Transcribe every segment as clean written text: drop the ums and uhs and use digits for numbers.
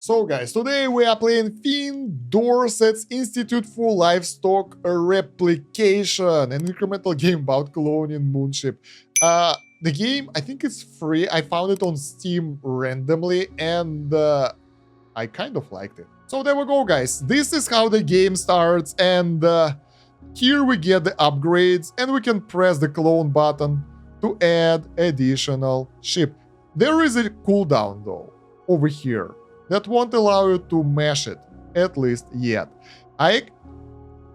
So guys, today we are playing Dorset's Institute for Livestock Replication, an incremental game about cloning moonship. The game, I think it's free. I found it on Steam randomly and I kind of liked it. So there we go guys, this is how the game starts and here we get the upgrades and we can press the clone button to add additional ship. There is a cooldown though, over here. That won't allow you to mash it, at least yet.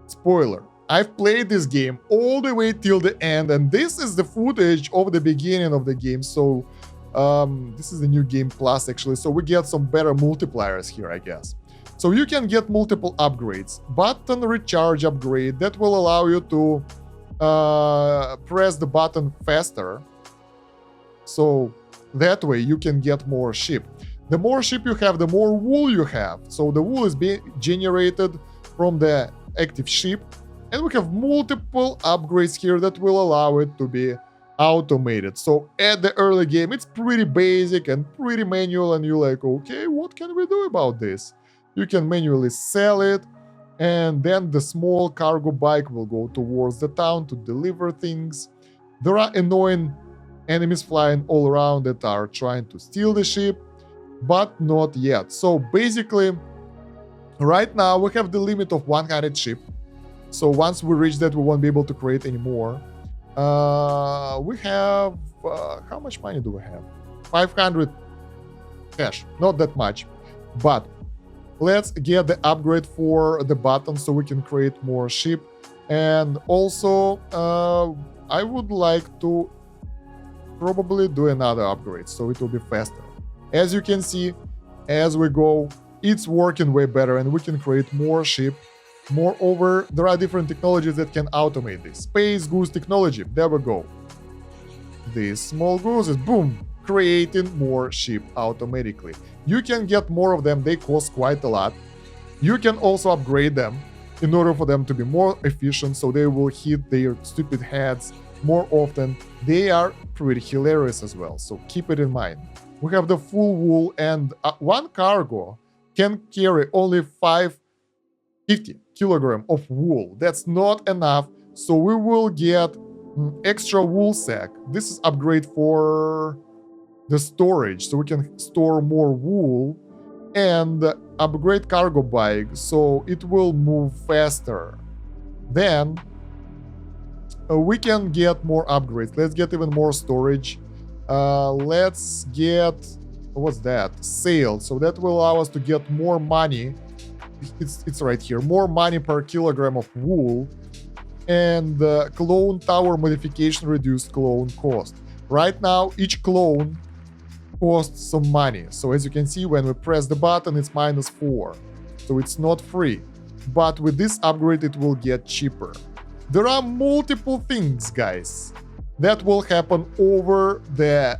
Spoiler, I've played this game all the way till the end, and this is the footage of the beginning of the game, so this is the new game plus actually, so we get some better multipliers here, I guess. So you can get multiple upgrades. Button recharge upgrade, that will allow you to press the button faster, so that way you can get more ship. The more ship you have, the more wool you have. So the wool is being generated from the active ship. And we have multiple upgrades here that will allow it to be automated. So at the early game, it's pretty basic and pretty manual. And you're like, okay, what can we do about this? You can manually sell it. And then the small cargo bike will go towards the town to deliver things. There are annoying enemies flying all around that are trying to steal the ship. But not yet. So basically, right now we have the limit of 100 ship. So once we reach that, we won't be able to create any more. We have... how much money do we have? 500 cash. Not that much. But let's get the upgrade for the button so we can create more ship. And also, I would like to probably do another upgrade so it will be faster. As you can see, as we go, it's working way better and we can create more ship. Moreover, there are different technologies that can automate this. Space goose technology, there we go. These small gooses, boom, creating more ship automatically. You can get more of them, they cost quite a lot. You can also upgrade them in order for them to be more efficient, so they will hit their stupid heads more often. They are pretty hilarious as well, so keep it in mind. We have the full wool, and one cargo can carry only 50 kilogram of wool. That's not enough, so we will get extra wool sack. This is upgrade for the storage, so we can store more wool, and upgrade cargo bike, so it will move faster. Then we can get more upgrades. Let's get even more storage. Let's get, what's that? Sale. So that will allow us to get more money. It's right here. More money per kilogram of wool. And clone tower modification reduced clone cost. Right now, each clone costs some money. So as you can see, when we press the button, it's -4. So it's not free. But with this upgrade, it will get cheaper. There are multiple things, guys, that will happen over the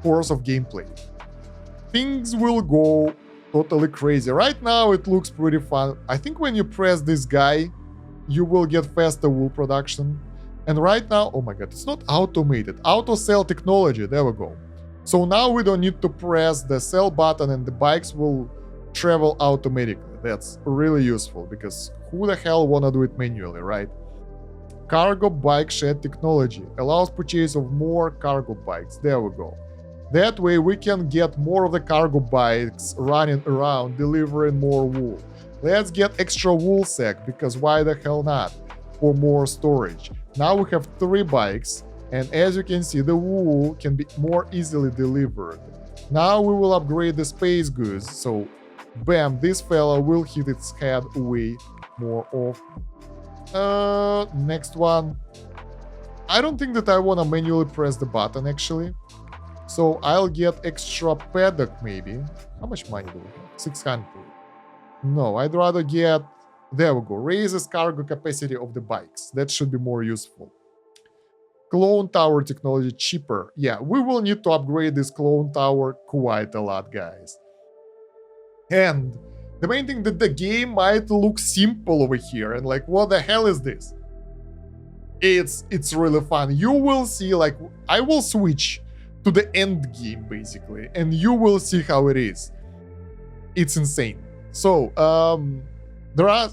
course of gameplay. Things will go totally crazy. Right now it looks pretty fun. I think when you press this guy, you will get faster wool production. And right now, oh my god, it's not automated. Auto sell technology, there we go. So now we don't need to press the sell button and the bikes will travel automatically. That's really useful because who the hell wanna do it manually, right? Cargo bike shed technology allows purchase of more cargo bikes. There we go. That way we can get more of the cargo bikes running around, delivering more wool. Let's get extra wool sack, because why the hell not? For more storage. Now we have 3 bikes, and as you can see, the wool can be more easily delivered. Now we will upgrade the space goose, so bam, this fella will hit its head way more often. Next one. I don't think that I want to manually press the button actually. So I'll get extra paddock maybe. How much money do we have? 600. No, I'd rather get... There we go. Raises cargo capacity of the bikes. That should be more useful. Clone tower technology cheaper. Yeah, we will need to upgrade this clone tower quite a lot, guys. And the main thing that the game might look simple over here and like, what the hell is this? It's really fun. You will see, like, I will switch to the end game basically, and you will see how it is. it's insane. So there are,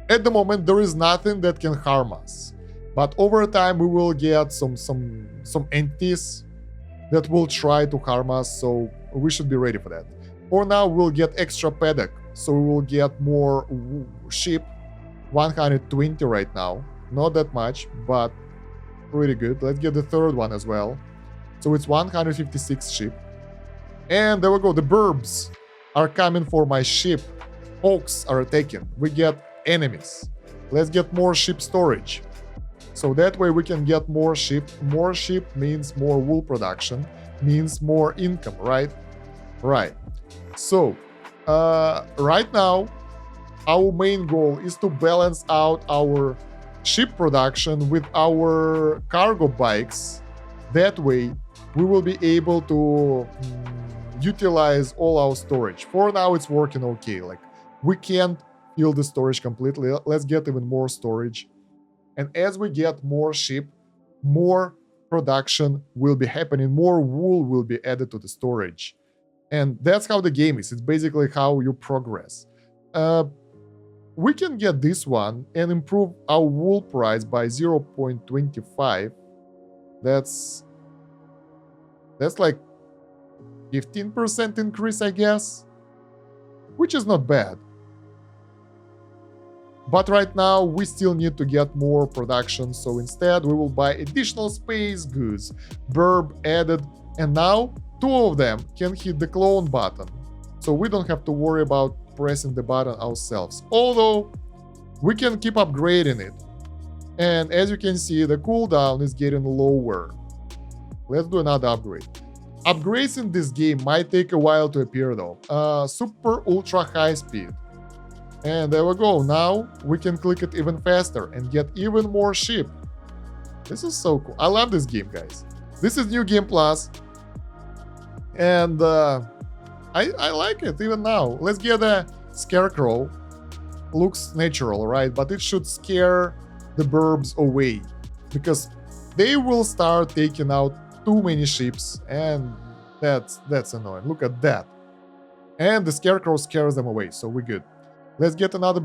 at the moment, there is nothing that can harm us, but over time we will get some entities that will try to harm us, so we should be ready for that. For now, we'll get extra paddock, so we will get more sheep, 120 right now, not that much, but pretty good. Let's get the third one as well. So it's 156 sheep. And there we go, the burbs are coming for my sheep. Hawks are taken. We get enemies. Let's get more sheep storage. So that way we can get more sheep. More sheep means more wool production, means more income, right? Right. So right now, our main goal is to balance out our sheep production with our cargo bikes. That way, we will be able to utilize all our storage. For now, it's working okay. Like, we can't fill the storage completely. Let's get even more storage. And as we get more sheep, more production will be happening, more wool will be added to the storage. And that's how the game is. It's basically how you progress. We can get this one and improve our wool price by 0.25. That's like 15% increase, I guess, which is not bad. But right now, we still need to get more production, so instead we will buy additional space goods, burb added, and now 2 of them can hit the clone button, so we don't have to worry about pressing the button ourselves, although we can keep upgrading it. And as you can see, the cooldown is getting lower. Let's do another upgrade. Upgrades in this game might take a while to appear though. Super ultra high speed. And there we go. Now we can click it even faster and get even more sheep. This is so cool. I love this game, guys. This is New Game Plus. And I like it even now. Let's get a scarecrow. Looks natural, right? But it should scare the burbs away, because they will start taking out too many sheep, and that's annoying. Look at that. And the scarecrow scares them away, so we're good. Let's get another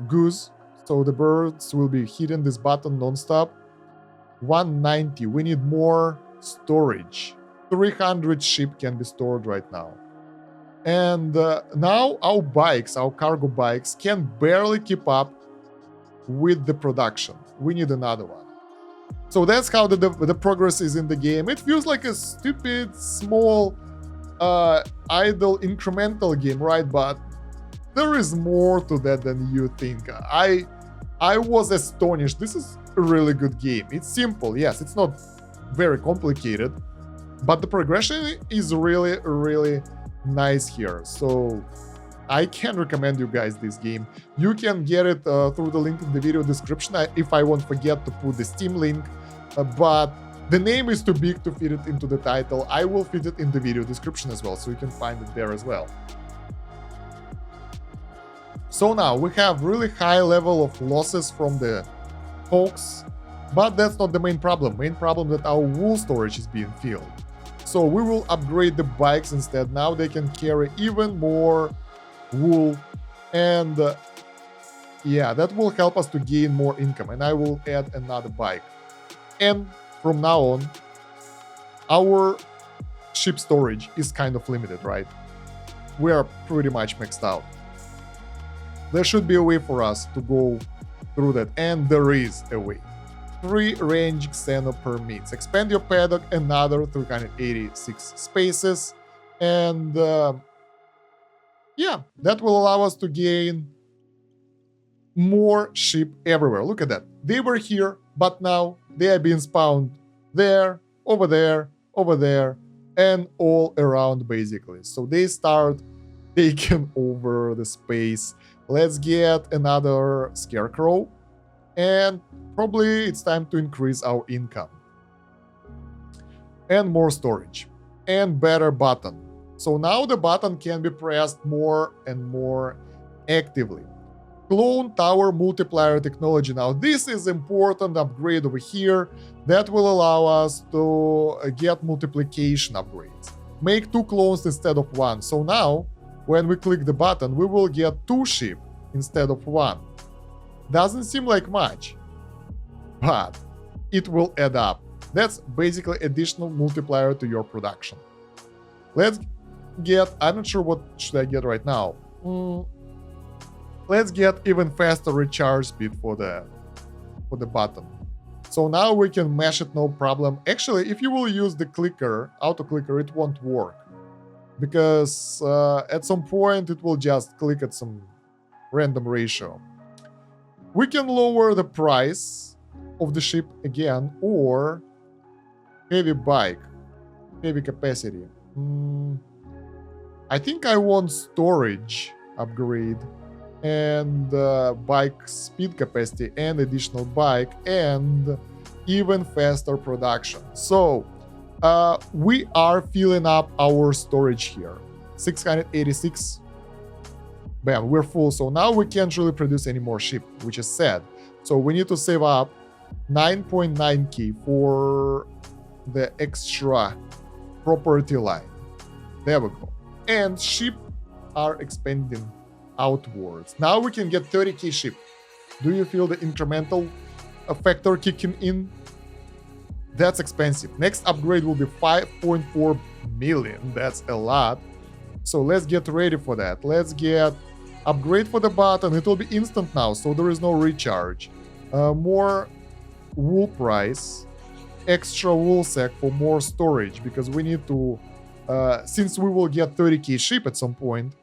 goose, so the birds will be hitting this button non-stop. 190. We need more storage. 300 sheep can be stored right now. And now our bikes, our cargo bikes, can barely keep up with the production. We need another one. So that's how the progress is in the game. It feels like a stupid, small, idle, incremental game, right? But there is more to that than you think. I was astonished. This is a really good game. It's simple, yes, it's not very complicated, but the progression is really, really nice here. So I can recommend you guys this game. You can get it through the link in the video description, if I won't forget to put the Steam link, but the name is too big to fit it into the title. I will fit it in the video description as well, so you can find it there as well. So now we have really high level of losses from the Hawks, but that's not the main problem. Main problem that our wool storage is being filled. So we will upgrade the bikes instead. Now they can carry even more wool, and yeah, that will help us to gain more income. And I will add another bike. And from now on, our ship storage is kind of limited, right? We are pretty much maxed out. There should be a way for us to go through that, and there is a way. 3 range xeno permits. Expand your paddock another 386 spaces, and yeah, that will allow us to gain more sheep everywhere. Look at that. They were here, but now they are being spawned there, over there, over there, and all around basically. So they start taking over the space. Let's get another scarecrow, and probably it's time to increase our income. And more storage, and better button. So now the button can be pressed more and more actively. Clone Tower Multiplier Technology. Now this is important upgrade over here that will allow us to get multiplication upgrades. Make 2 clones instead of 1. So now when we click the button, we will get 2 sheep instead of 1. Doesn't seem like much, but it will add up. That's basically additional multiplier to your production. Let's get, I'm not sure what should I get right now. Let's get even faster recharge speed for the button. So now we can mesh it, no problem. Actually, if you will use the clicker, auto clicker, it won't work, because at some point it will just click at some random ratio. We can lower the price of the ship again, or heavy bike, heavy capacity. I think I want storage upgrade and bike speed capacity and additional bike and even faster production. So we are filling up our storage here. 686. Bam, we're full. So now we can't really produce any more ship, which is sad. So we need to save up 9.9k for the extra property line. There we go. And ship are expanding outwards. Now we can get 30k ship. Do you feel the incremental factor kicking in? That's expensive. Next upgrade will be 5.4 million. That's a lot. So let's get ready for that. Let's get upgrade for the button. It will be instant now, so there is no recharge. More wool price, extra wool sack for more storage, because we need to, since we will get 30k ship at some point,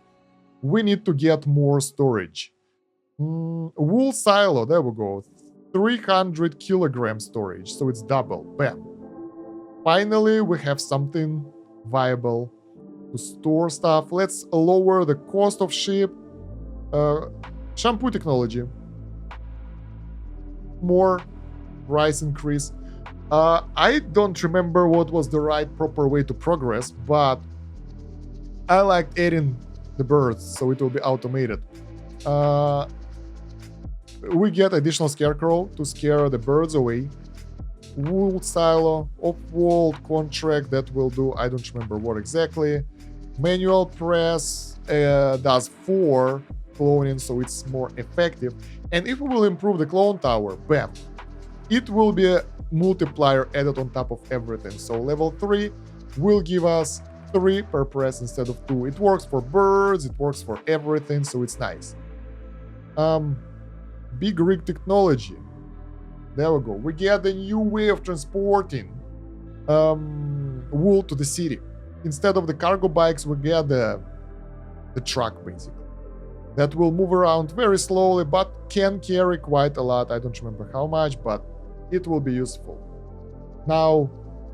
we need to get more storage. Wool silo, there we go. 300 kilogram storage, so it's double. Bam. Finally, we have something viable to store stuff. Let's lower the cost of ship. Shampoo technology. More price increase. I don't remember what was the right proper way to progress, but I liked adding the birds, so it will be automated. We get additional scarecrow to scare the birds away. Wool silo, off-world contract that will do, I don't remember what exactly. Manual press does 4 cloning, so it's more effective. And if we will improve the clone tower, bam, it will be a multiplier added on top of everything. So level 3 will give us 3 per press instead of 2. It works for birds, it works for everything, so it's nice. Big rig technology. There we go. We get a new way of transporting wool to the city. Instead of the cargo bikes, we get the truck, basically. That will move around very slowly, but can carry quite a lot. I don't remember how much, but it will be useful. Now,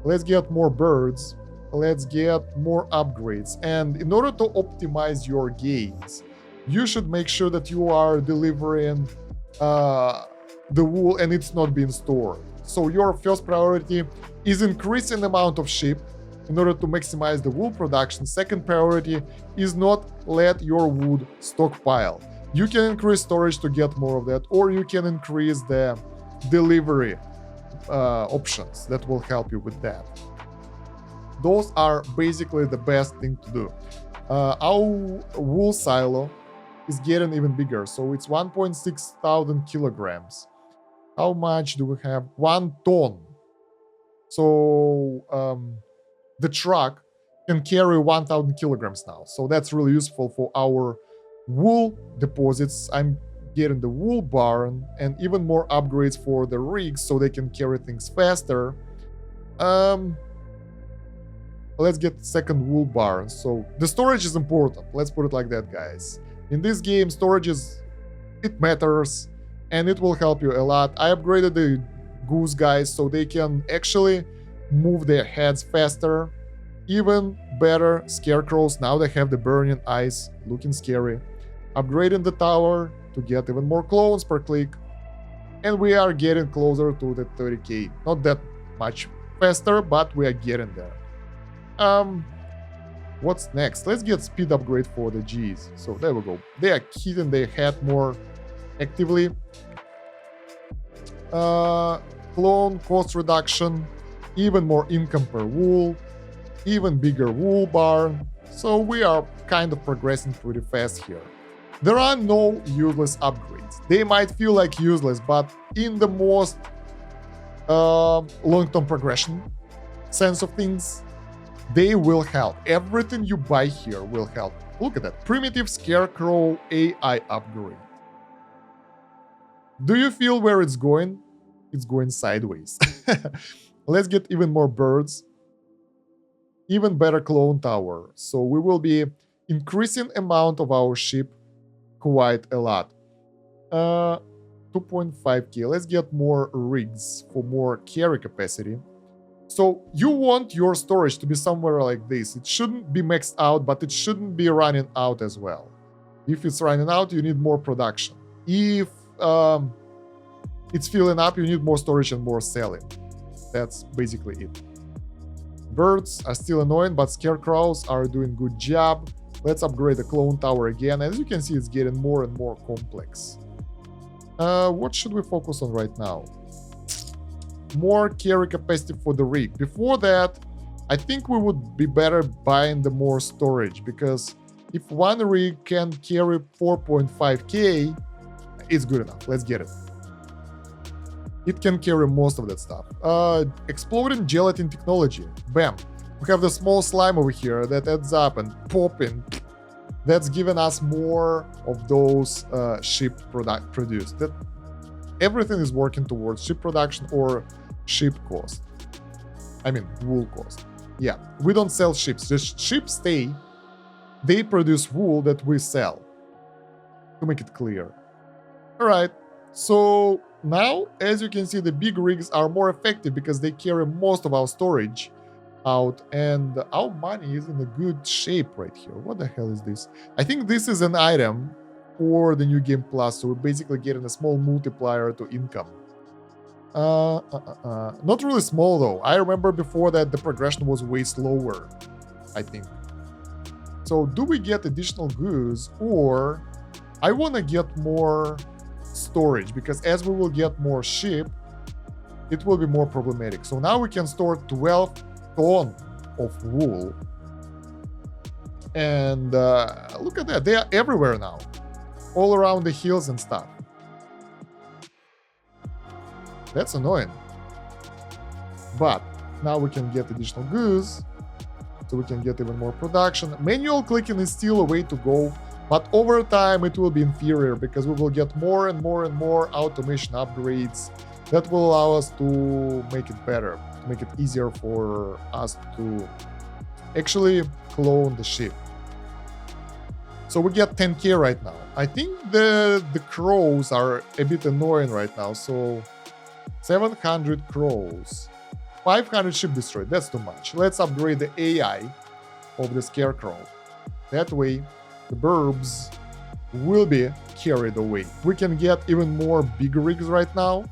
let's get more birds. Let's get more upgrades. And in order to optimize your gains, you should make sure that you are delivering the wool and it's not being stored. So your first priority is increasing the amount of sheep in order to maximize the wool production. Second priority is not let your wood stockpile. You can increase storage to get more of that, or you can increase the delivery options that will help you with that. Those are basically the best thing to do. Our wool silo is getting even bigger, so it's 1.6 thousand kilograms. How much do we have? 1 ton. So the truck can carry 1,000 kilograms now, so that's really useful for our wool deposits. I'm getting the wool barn and even more upgrades for the rigs so they can carry things faster. Let's get second wool barn. So the storage is important. Let's put it like that, guys. In this game, storage it matters and it will help you a lot. I upgraded the goose guys so they can actually move their heads faster. Even better, scarecrows, now they have the burning eyes, looking scary. Upgrading the tower to get even more clones per click. And we are getting closer to the 30k. Not that much faster, but we are getting there. What's next? Let's get speed upgrade for the G's. So there we go. They are hitting their head more actively. Clone cost reduction, even more income per wool, even bigger wool barn, So we are kind of progressing pretty fast here. There are no useless upgrades. They might feel like useless, but in the most long-term progression sense of things, they will help. Everything you buy here will help. Look at that. Primitive Scarecrow AI upgrade. Do you feel where it's going? It's going sideways. Let's get even more birds. Even better clone tower. So we will be increasing amount of our ship quite a lot. 2.5k. Let's get more rigs for more carry capacity. So you want your storage to be somewhere like this. It shouldn't be maxed out, but it shouldn't be running out as well. If it's running out, you need more production. If it's filling up, you need more storage and more selling. That's basically it. Birds are still annoying, but scarecrows are doing good job. Let's upgrade the clone tower again. As you can see, it's getting more and more complex. What should we focus on right now? More carry capacity for the rig. Before that, I think we would be better buying the more storage, because if one rig can carry 4.5k, it's good enough. Let's get it. It can carry most of that stuff. Exploding gelatin technology. Bam. We have the small slime over here that adds up and popping. That's given us more of those ship produced. That everything is working towards ship production or ship cost. I mean, wool cost. Yeah, we don't sell ships. The ships stay. They produce wool that we sell. To make it clear. All right. So now, as you can see, the big rigs are more effective because they carry most of our storage out, and our money is in a good shape right here. What the hell is this? I think this is an item for the new game plus, so we're basically getting a small multiplier to income. Not really small though. I remember before that the progression was way slower, I think. So do we get additional goods, or I want to get more storage, because as we will get more ship, it will be more problematic. So now we can store 12 ton of wool, and look at that, they are everywhere now, all around the hills and stuff. That's annoying, but now we can get additional goods, so we can get even more production. Manual clicking is still a way to go, but over time it will be inferior, because we will get more and more and more automation upgrades that will allow us to make it better, to make it easier for us to actually clone the ship. So we get 10k right now. I think the crows are a bit annoying right now. So 700 crows, 500 ship destroyed. That's too much. Let's upgrade the AI of the scarecrow. That way the burbs will be carried away. We can get even more big rigs right now.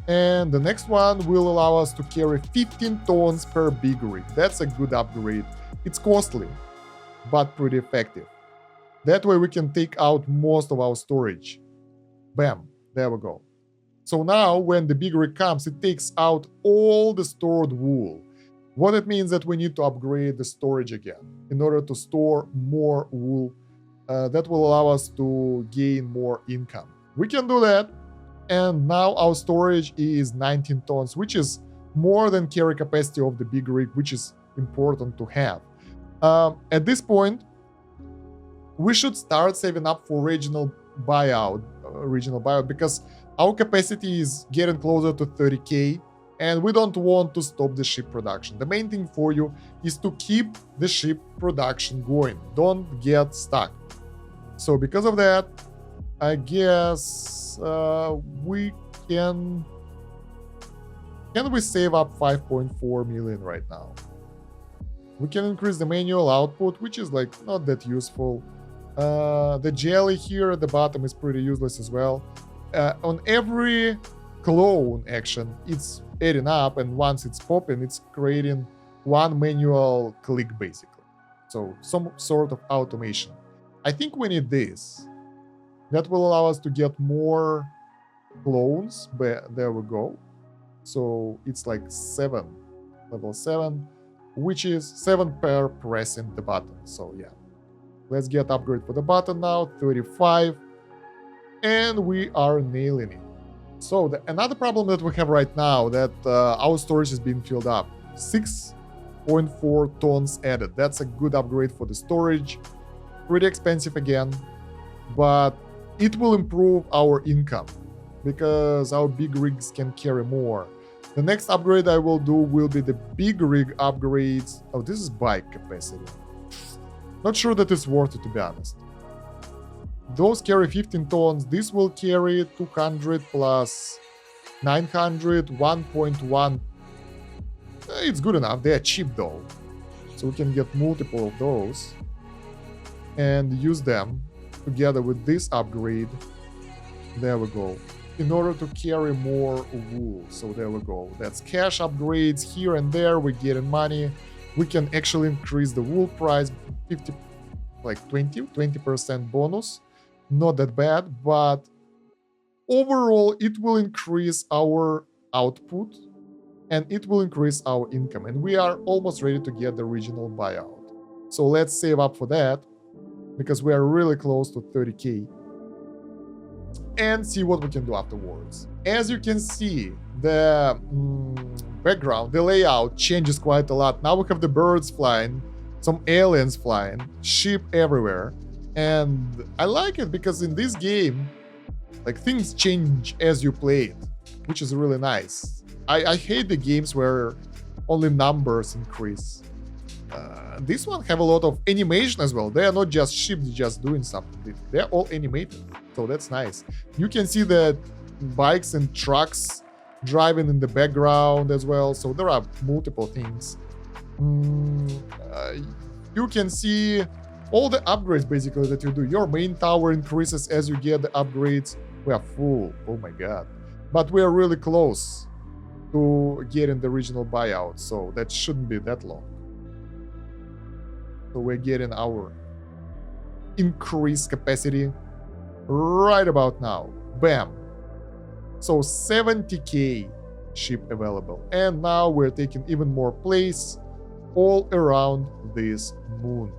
And the next one will allow us to carry 15 tons per big rig. That's a good upgrade. It's costly, but pretty effective. That way we can take out most of our storage. Bam, there we go. So now when the big rig comes, it takes out all the stored wool. What it means that we need to upgrade the storage again in order to store more wool. That will allow us to gain more income. We can do that. And now our storage is 19 tons, which is more than carry capacity of the big rig, which is important to have. At this point, we should start saving up for regional buyout, because our capacity is getting closer to 30k, and we don't want to stop the ship production. The main thing for you is to keep the ship production going. Don't get stuck. So because of that, I guess we can we save up 5.4 million right now? We can increase the manual output, which is like not that useful. The jelly here at the bottom is pretty useless as well. On every clone action, it's adding up, and once it's popping, it's creating one manual click basically. So some sort of automation. I think we need this. That will allow us to get more clones, but there we go. So it's like 7, level 7. which is 7 per pressing the button. So yeah, let's get upgrade for the button now, 35, and we are nailing it. So another problem that we have right now, that our storage is being filled up. 6.4 tons added. That's a good upgrade for the storage. Pretty expensive again, but it will improve our income because our big rigs can carry more. The next upgrade I will do will be the big rig upgrades. Oh, this is bike capacity. Not sure that it's worth it, to be honest. Those carry 15 tons. This will carry 200 plus 900, 1.1. It's good enough. They are cheap though. So we can get multiple of those and use them together with this upgrade. There we go. In order to carry more wool. So there we go. That's cash upgrades here and there. We're getting money. We can actually increase the wool price 50, like 20% bonus. Not that bad, but overall it will increase our output and it will increase our income. And we are almost ready to get the regional buyout. So let's save up for that because we are really close to 30K. And see what we can do afterwards. As you can see, the background, the layout changes quite a lot. Now we have the birds flying, some aliens flying, sheep everywhere. And I like it because in this game, like, things change as you play it, which is really nice. I hate the games where only numbers increase. This one have a lot of animation as well. They are not just sheep just doing something. They're all animated, so that's nice. You can see the bikes and trucks driving in the background as well, so there are multiple things. You can see all the upgrades basically that you do. Your main tower increases as you get the upgrades. We are full, oh my god. But we are really close to getting the regional buyout, so that shouldn't be that long. So we're getting our increased capacity right about now. Bam. So 70K ship available. And now we're taking even more place all around this moon.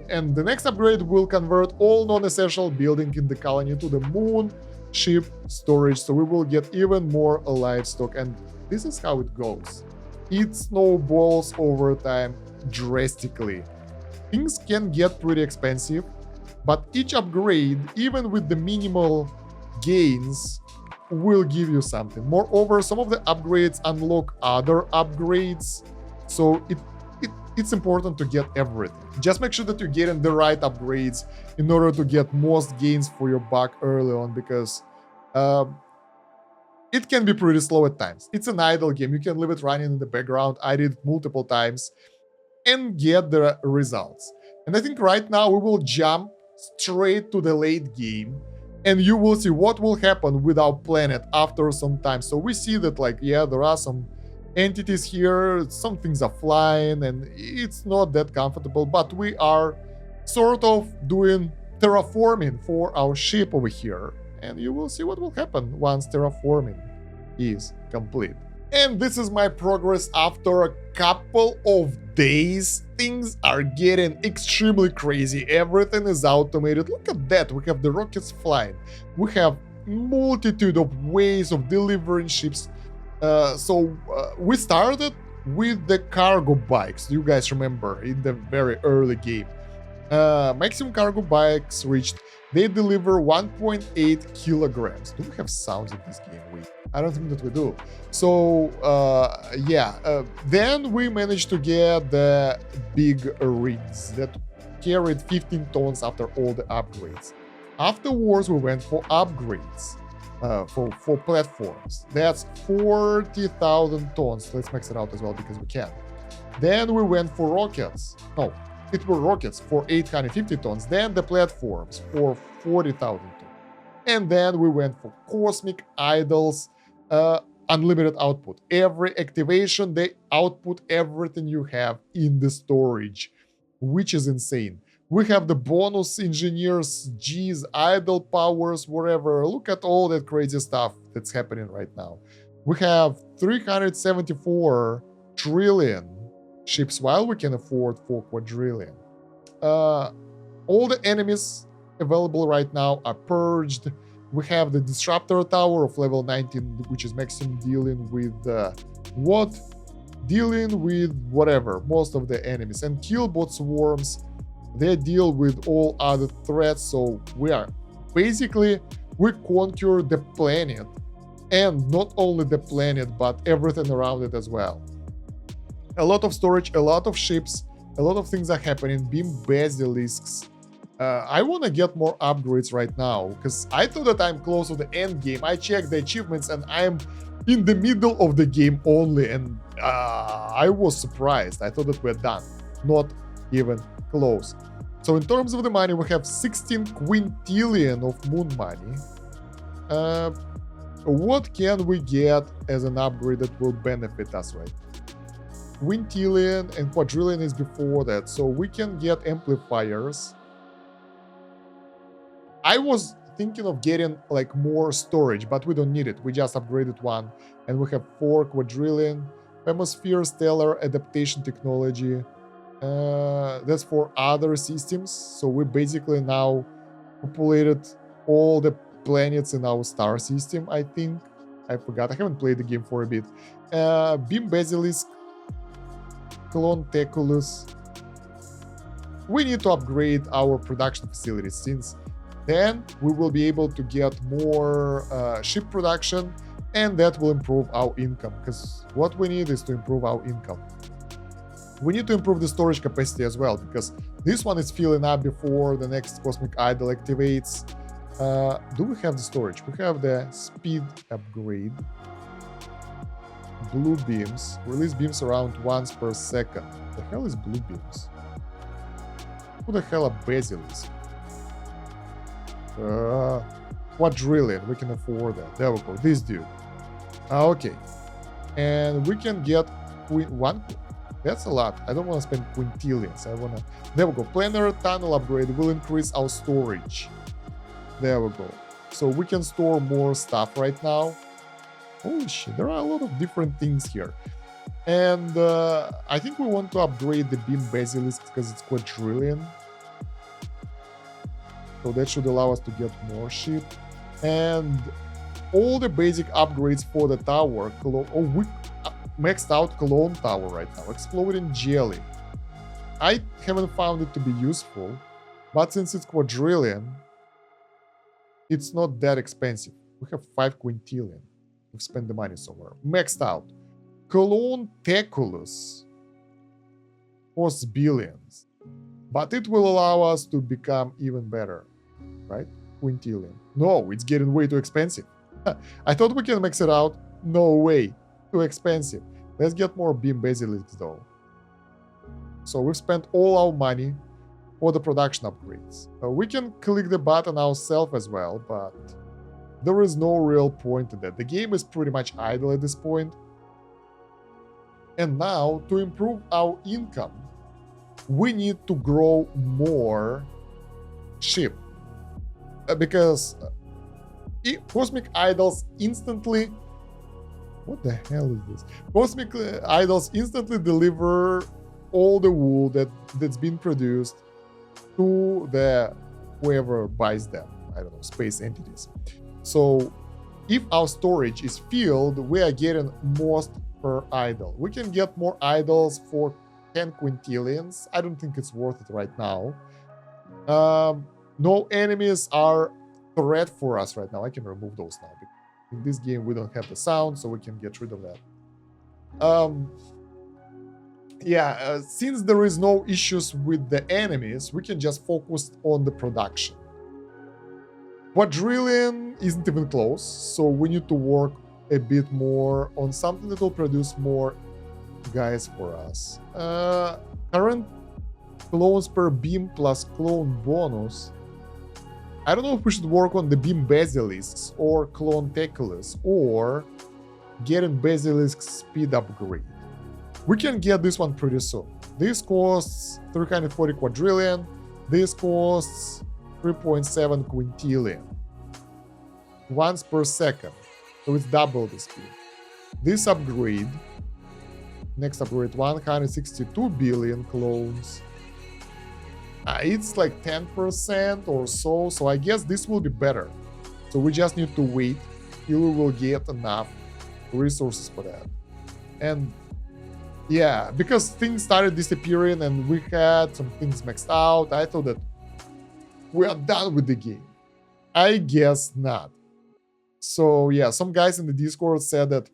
And the next upgrade will convert all non-essential building in the colony to the moon ship storage. So we will get even more livestock. And this is how it goes. It snowballs over time drastically. Things can get pretty expensive, but each upgrade, even with the minimal gains, will give you something. Moreover, some of the upgrades unlock other upgrades, so it's important to get everything. Just make sure that you're getting the right upgrades in order to get most gains for your buck early on, because it can be pretty slow at times. It's an idle game. You can leave it running in the background. I did it multiple times and get the results. And I think right now we will jump straight to the late game, and you will see what will happen with our planet after some time. So we see that, like, yeah, there are some entities here, some things are flying, and it's not that comfortable, but we are sort of doing terraforming for our ship over here, and you will see what will happen once terraforming is complete. And this is my progress after a couple of days. Things are getting extremely crazy. Everything is automated. Look at that. We have the rockets flying. We have multitude of ways of delivering ships. We started with the cargo bikes. You guys remember in the very early game. Maximum cargo bikes reached. They deliver 1.8 kilograms. Do we have sounds in this game? I don't think that we do. So, then we managed to get the big rigs that carried 15 tons after all the upgrades. Afterwards, we went for upgrades for platforms. That's 40,000 tons. Let's max it out as well because we can. Then we went for rockets. No, it were rockets for 850 tons. Then the platforms for 40,000 tons. And then we went for cosmic idols. Unlimited output. Every activation, they output everything you have in the storage, which is insane. We have the bonus engineers, G's, idle powers, whatever. Look at all that crazy stuff that's happening right now. We have 374 trillion ships while we can afford 4 quadrillion. All the enemies available right now are purged. We have the Disruptor Tower of level 19, which is maximum dealing with what? Dealing with whatever, most of the enemies. And Killbot Swarms, they deal with all other threats. So we conquer the planet. And not only the planet, but everything around it as well. A lot of storage, a lot of ships, a lot of things are happening. Beam Basilisks. I want to get more upgrades right now, because I thought that I'm close to the end game. I checked the achievements and I'm in the middle of the game only, and I was surprised. I thought that we're done. Not even close. So in terms of the money, we have 16 quintillion of moon money. What can we get as an upgrade that will benefit us right now? Quintillion and quadrillion is before that, so we can get amplifiers. I was thinking of getting like more storage, but we don't need it. We just upgraded one, and we have 4 quadrillion. Hemisphere Stellar Adaptation Technology. That's for other systems. So we basically now populated all the planets in our star system, I think. I forgot. I haven't played the game for a bit. Beam Basilisk. Cloned. We need to upgrade our production facilities, since then we will be able to get more ship production, and that will improve our income, because what we need is to improve our income. We need to improve the storage capacity as well, because this one is filling up before the next Cosmic Idol activates. Do we have the storage? We have the speed upgrade. Blue beams. Release beams around once per second. The hell is blue beams? Who the hell are basilisk? Quadrillion. We can afford that. There we go. This dude. Okay. And we can get one. That's a lot. I don't want to spend quintillions. I want to. There we go. Planar tunnel upgrade will increase our storage. There we go. So we can store more stuff right now. Holy shit, there are a lot of different things here. And I think we want to upgrade the Beam Basilisk because it's quadrillion. So that should allow us to get more ship. And all the basic upgrades for the tower. We maxed out Clone Tower right now. Exploding Jelly. I haven't found it to be useful. But since it's quadrillion, it's not that expensive. We have 5 quintillion. We've spent the money somewhere. Maxed out. Clone Teculus costs billions. But it will allow us to become even better. Right? Quintillion. No, it's getting way too expensive. I thought we can max it out. No way. Too expensive. Let's get more Beam Basilisks though. So we've spent all our money for the production upgrades. We can click the button ourselves as well, but there is no real point in that. The game is pretty much idle at this point. And now, to improve our income, we need to grow more ship. Because Cosmic Idols instantly... What the hell is this? Cosmic Idols instantly deliver all the wool that's been produced to the whoever buys them. I don't know, space entities. So if our storage is filled, we are getting most per idol. We can get more idols for 10 quintillions. I don't think it's worth it right now. No enemies are a threat for us right now. I can remove those now. In this game, we don't have the sound, so we can get rid of that. Since there is no issues with the enemies, we can just focus on the production. Quadrillion isn't even close, so we need to work a bit more on something that will produce more guys for us. Current clones per beam plus clone bonus. I don't know if we should work on the Beam Basilisks or Clone Teculus or getting Basilisk speed upgrade. We can get this one pretty soon. This costs 340 quadrillion. This costs 3.7 quintillion. Once per second. So it's double the speed. This upgrade Next upgrade, 162 billion clones. It's like 10% or so, so I guess this will be better. So we just need to wait till we will get enough resources for that. And yeah, because things started disappearing and we had some things maxed out, I thought that we are done with the game. I guess not. So yeah, some guys in the Discord said that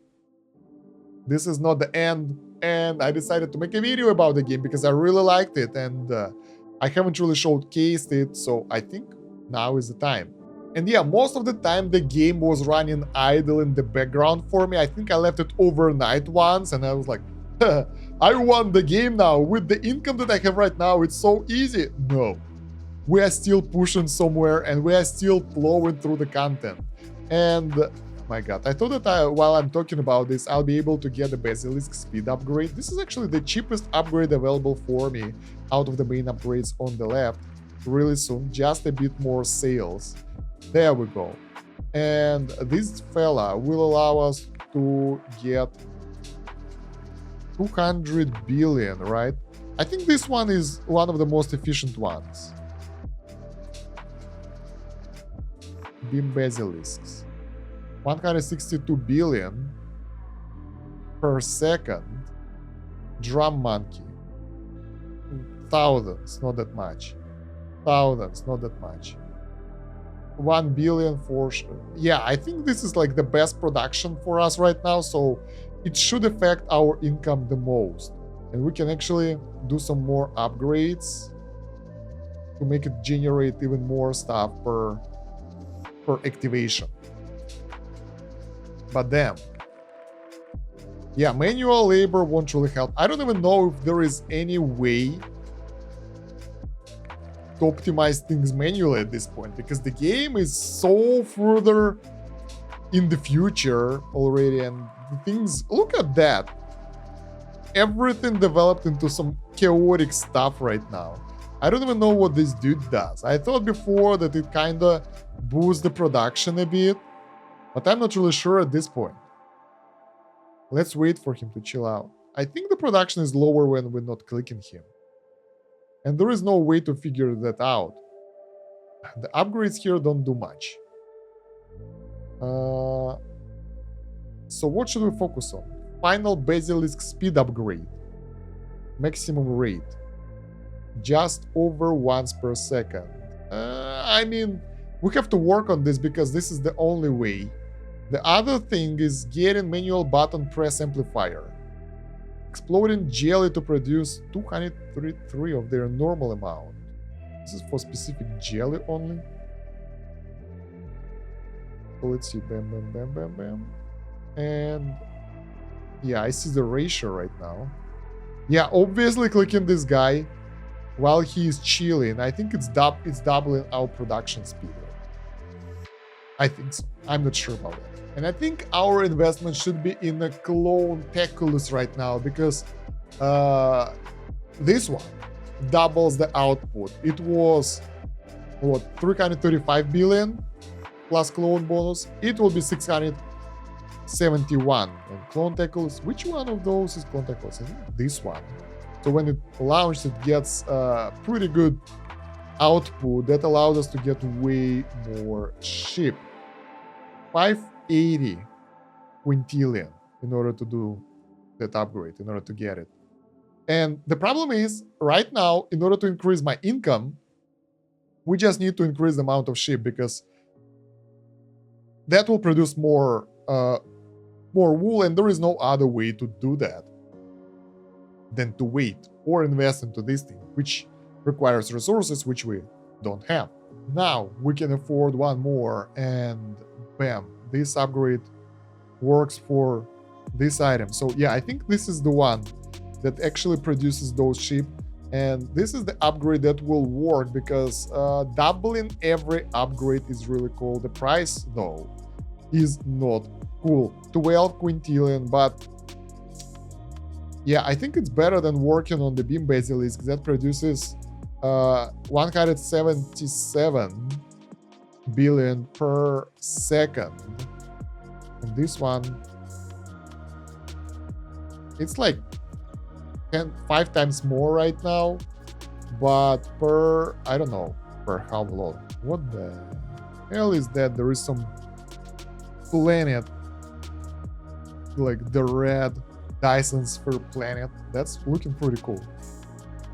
this is not the end, and I decided to make a video about the game because I really liked it, and I haven't really showcased it, so I think now is the time. And yeah, most of the time the game was running idle in the background for me. I think I left it overnight once, and I was like, I won the game now. With the income that I have right now, it's so easy. No. We are still pushing somewhere, and we are still plowing through the content. And my god, I thought that while I'm talking about this, I'll be able to get the Basilisk speed upgrade. This is actually the cheapest upgrade available for me out of the main upgrades on the left. Really soon, just a bit more sales. There we go. And this fella will allow us to get 200 billion, right? I think this one is one of the most efficient ones. Beam Basilisks. 162 billion per second. Drum Monkey. Thousands, not that much. Thousands, not that much. 1 billion for sure. Yeah, I think this is like the best production for us right now, so it should affect our income the most. And we can actually do some more upgrades to make it generate even more stuff per activation. But damn. Yeah, manual labor won't really help. I don't even know if there is any way to optimize things manually at this point, because the game is so further in the future already, and the things, look at that. Everything developed into some chaotic stuff right now. I don't even know what this dude does. I thought before that it kinda boosts the production a bit, but I'm not really sure at this point. Let's wait for him to chill out. I think the production is lower when we're not clicking him. And there is no way to figure that out. The upgrades here don't do much. So what should we focus on? Final Basilisk speed upgrade. Maximum rate. Just over once per second. I mean, we have to work on this because this is the only way. The other thing is getting manual button press amplifier. Exploding jelly to produce 233 of their normal amount. This is for specific jelly only. So let's see. Bam, bam, bam, bam, bam. And yeah, I see the ratio right now. Yeah, obviously clicking this guy while he is chilling, I think it's doubling our production speed. I think so. I'm not sure about that. And I think our investment should be in a Cloned right now, because this one doubles the output. It was, what, 335 billion plus clone bonus. It will be 671. And Cloned, which one of those is Cloned? I think this one. So when it launched, it gets pretty good output that allows us to get way more ship. 580 quintillion in order to do that upgrade, in order to get it. And the problem is, right now, in order to increase my income, we just need to increase the amount of ship, because that will produce more wool, and there is no other way to do that than to wait or invest into this thing, which requires resources which we don't have. Now we can afford one more, and bam, this upgrade works for this item. So yeah, I think this is the one that actually produces those sheep, and this is the upgrade that will work, because doubling every upgrade is really cool. The price though is not cool. 12 quintillion, but yeah, I think it's better than working on the Beam Basilisk that produces 177 billion per second. And this one, it's like 5 times more right now, but per, I don't know, per how long. What the hell is that? There is some planet, like the red Dyson sphere planet. That's looking pretty cool.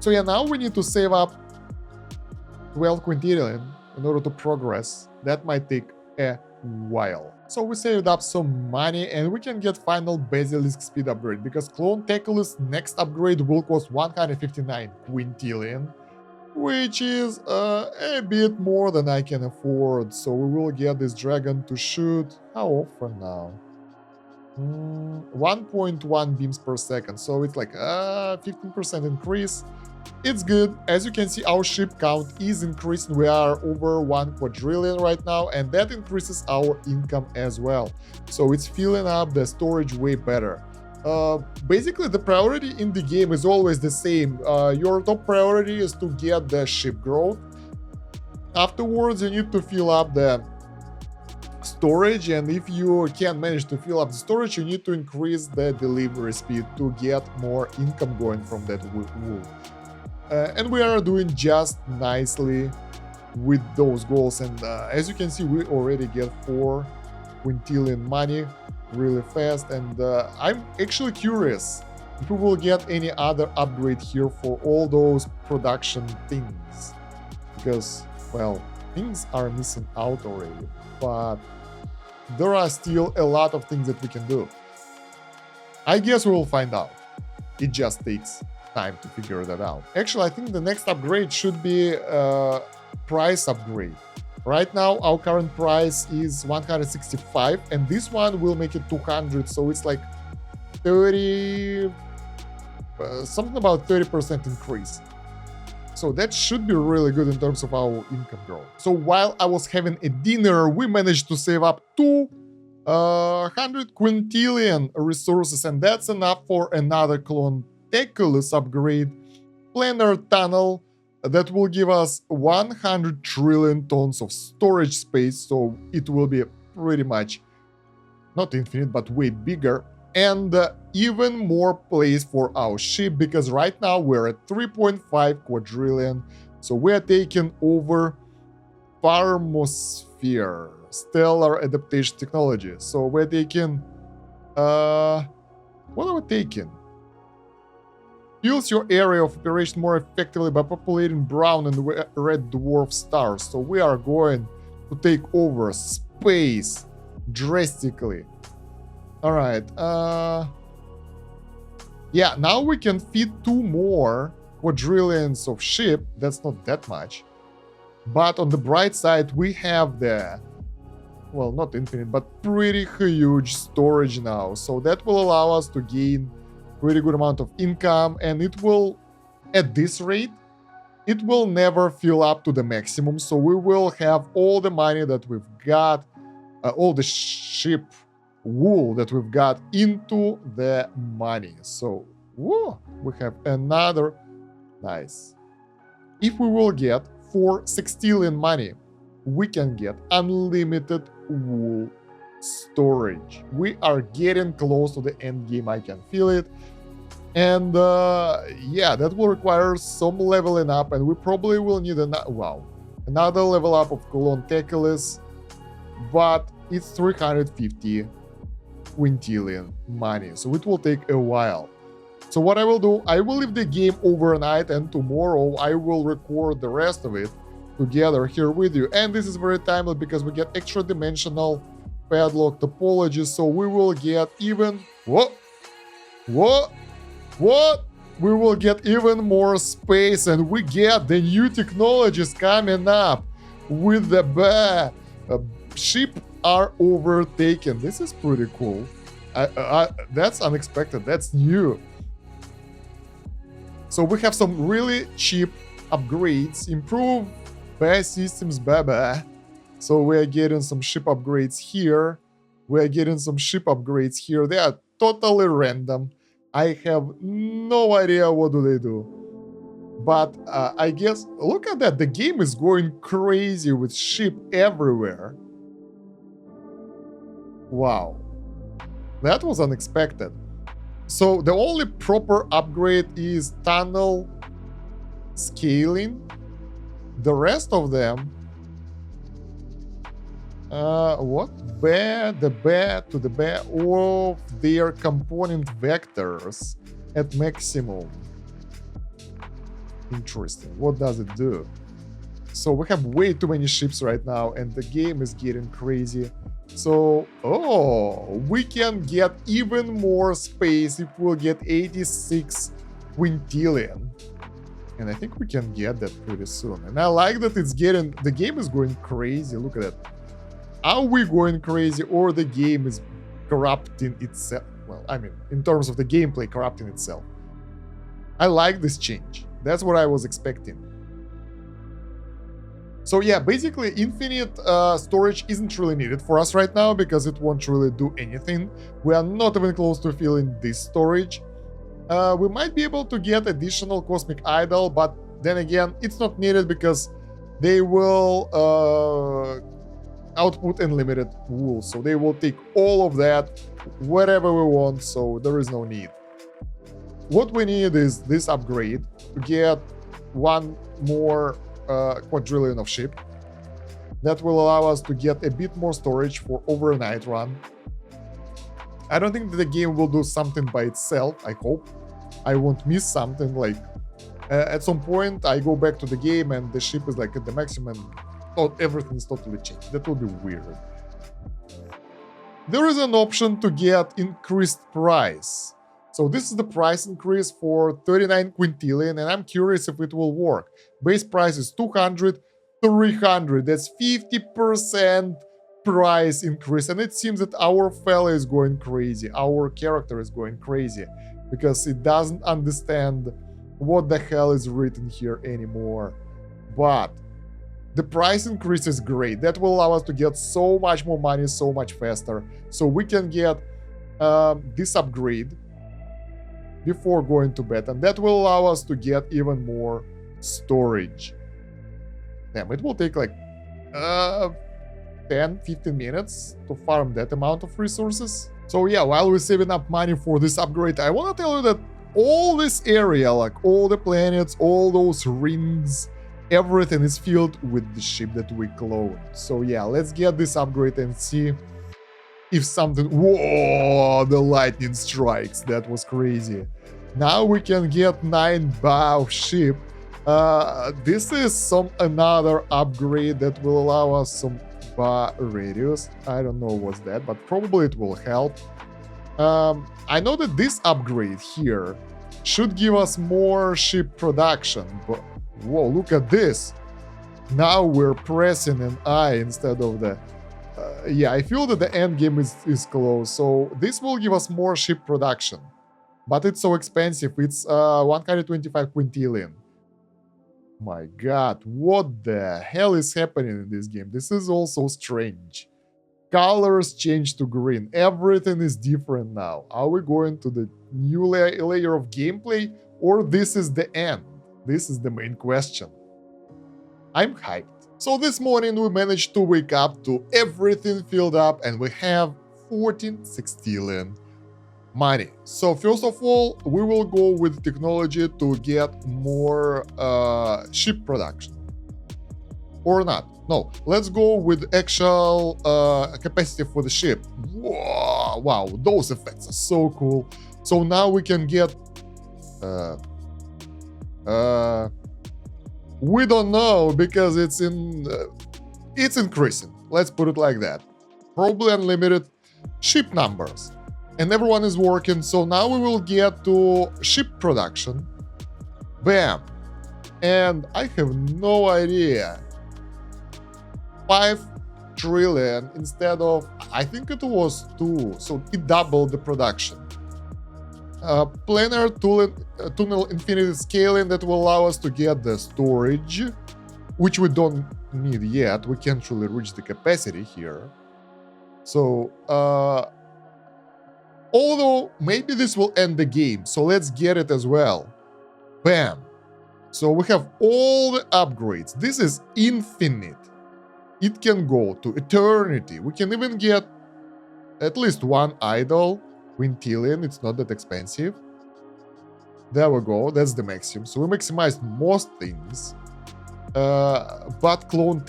So yeah, now we need to save up 12 quintillion in order to progress. That might take a while. So we saved up some money and we can get final basilisk speed upgrade, because CLONED's next upgrade will cost 159 quintillion, which is a bit more than I can afford. So we will get this dragon to shoot how often now? 1.1 beams per second, so it's like 15% increase. It's good. As you can see, our ship count is increasing. We are over 1 quadrillion right now, and that increases our income as well. So it's filling up the storage way better. Basically, the priority in the game is always the same. Your top priority is to get the ship growth. Afterwards, you need to fill up the storage, and if you can't manage to fill up the storage, you need to increase the delivery speed to get more income going from that wool. And we are doing just nicely with those goals, and as you can see, we already get 4 quintillion money really fast, and I'm actually curious if we will get any other upgrade here for all those production things, because, well, things are missing out already, but there are still a lot of things that we can do. I guess we will find out. It just takes time to figure that out. Actually, I think the next upgrade should be a price upgrade. Right now, our current price is 165, and this one will make it 200, so it's like 30... something about 30% increase. So that should be really good in terms of our income growth. So while I was having a dinner, we managed to save up 200 quintillion resources, and that's enough for another CLONED upgrade, planar tunnel, that will give us 100 trillion tons of storage space, so it will be pretty much not infinite, but way bigger, and even more place for our ship, because right now we're at 3.5 quadrillion, so we're taking over Pharmosphere, stellar adaptation technology. So we're taking, what are we taking? Fills your area of operation more effectively by populating brown and red dwarf stars. So we are going to take over space drastically. All right. Yeah, now we can feed 2 more quadrillions of ship. That's not that much. But on the bright side, we have the, well, not infinite, but pretty huge storage now. So that will allow us to gain pretty good amount of income, and it will, at this rate, it will never fill up to the maximum. So we will have all the money that we've got, all the ship wool that we've got into the money. So whoa, we have another nice. If we will get 4 sextillion money, we can get unlimited wool storage. We are getting close to the end game. I can feel it. And yeah, that will require some leveling up, and we probably will need another level up of CLONED, but it's 350 quintillion money, so it will take a while. So what I will do, I will leave the game overnight, and tomorrow I will record the rest of it together here with you. And this is very timely because we get extra dimensional padlock topology, so we will get even what we will get even more space, and we get the new technologies coming up with the ship are overtaken. This is pretty cool. That's unexpected. That's new. So we have some really cheap upgrades. Improve base systems, So we are getting some ship upgrades here. We are getting some ship upgrades here. They are totally random. I have no idea what do they do. But I guess, look at that. The game is going crazy with ship everywhere. Wow. That was unexpected. So the only proper upgrade is tunnel scaling. The rest of them, what? The bear to the bear of their component vectors at maximum. Interesting. What does it do? So we have way too many ships right now, and the game is getting crazy. So, we can get even more space if we'll get 86 quintillion. And I think we can get that pretty soon. And I like that the game is going crazy. Look at that. Are we going crazy, or the game is corrupting itself? Well, I mean, in terms of the gameplay corrupting itself. I like this change. That's what I was expecting. So yeah, basically infinite storage isn't really needed for us right now because it won't really do anything. We are not even close to filling this storage. We might be able to get additional cosmic idol, but then again, it's not needed because they will output unlimited wool. So they will take all of that wherever we want, so there is no need. What we need is this upgrade to get one more quadrillion of ship. That will allow us to get a bit more storage for overnight run. I don't think that the game will do something by itself, I hope. I won't miss something, like at some point I go back to the game and the ship is like at the maximum, everything's totally changed. That will be weird. There is an option to get increased price. So this is the price increase for 39 quintillion, and I'm curious if it will work. Base price is 200, 300. That's 50% price increase. And it seems that our fella is going crazy. Our character is going crazy because it doesn't understand what the hell is written here anymore. But the price increase is great. That will allow us to get so much more money so much faster. So we can get this upgrade before going to bed, and that will allow us to get even more storage. Damn, it will take like 10-15 minutes to farm that amount of resources. So yeah, while we're saving up money for this upgrade, I want to tell you that all this area, like all the planets, all those rings, everything is filled with the ship that we cloned. So yeah, let's get this upgrade and see if something... Whoa, the lightning strikes. That was crazy. Now we can get 9 bow ship. This is another upgrade that will allow us some bow radius. I don't know what's that, but probably it will help. I know that this upgrade here should give us more ship production, but whoa, look at this. Now we're pressing an I instead of the... yeah, I feel that the end game is close, so this will give us more ship production. But it's so expensive, it's 125 quintillion. My god, what the hell is happening in this game? This is also strange. Colors change to green, everything is different now. Are we going to the new layer of gameplay, or this is the end? This is the main question. I'm hyped. So this morning we managed to wake up to everything filled up and we have 14 sextillion money. So first of all, we will go with technology to get more ship production. Or not. No, let's go with actual capacity for the ship. Whoa, wow, those effects are so cool. So now we can get... we don't know because it's increasing. Let's put it like that. Probably unlimited ship numbers. And everyone is working, so now we will get to ship production. Bam. And I have no idea. 5 trillion instead of, I think it was 2, so it doubled the production. Planar tunnel infinity scaling that will allow us to get the storage, which we don't need yet. We can't really reach the capacity here. So, although maybe this will end the game, so let's get it as well. Bam. So we have all the upgrades. This is infinite. It can go to eternity. We can even get at least 1 idol. Quintillion, it's not that expensive. There we go, that's the maximum. So we maximized most things. But CLONED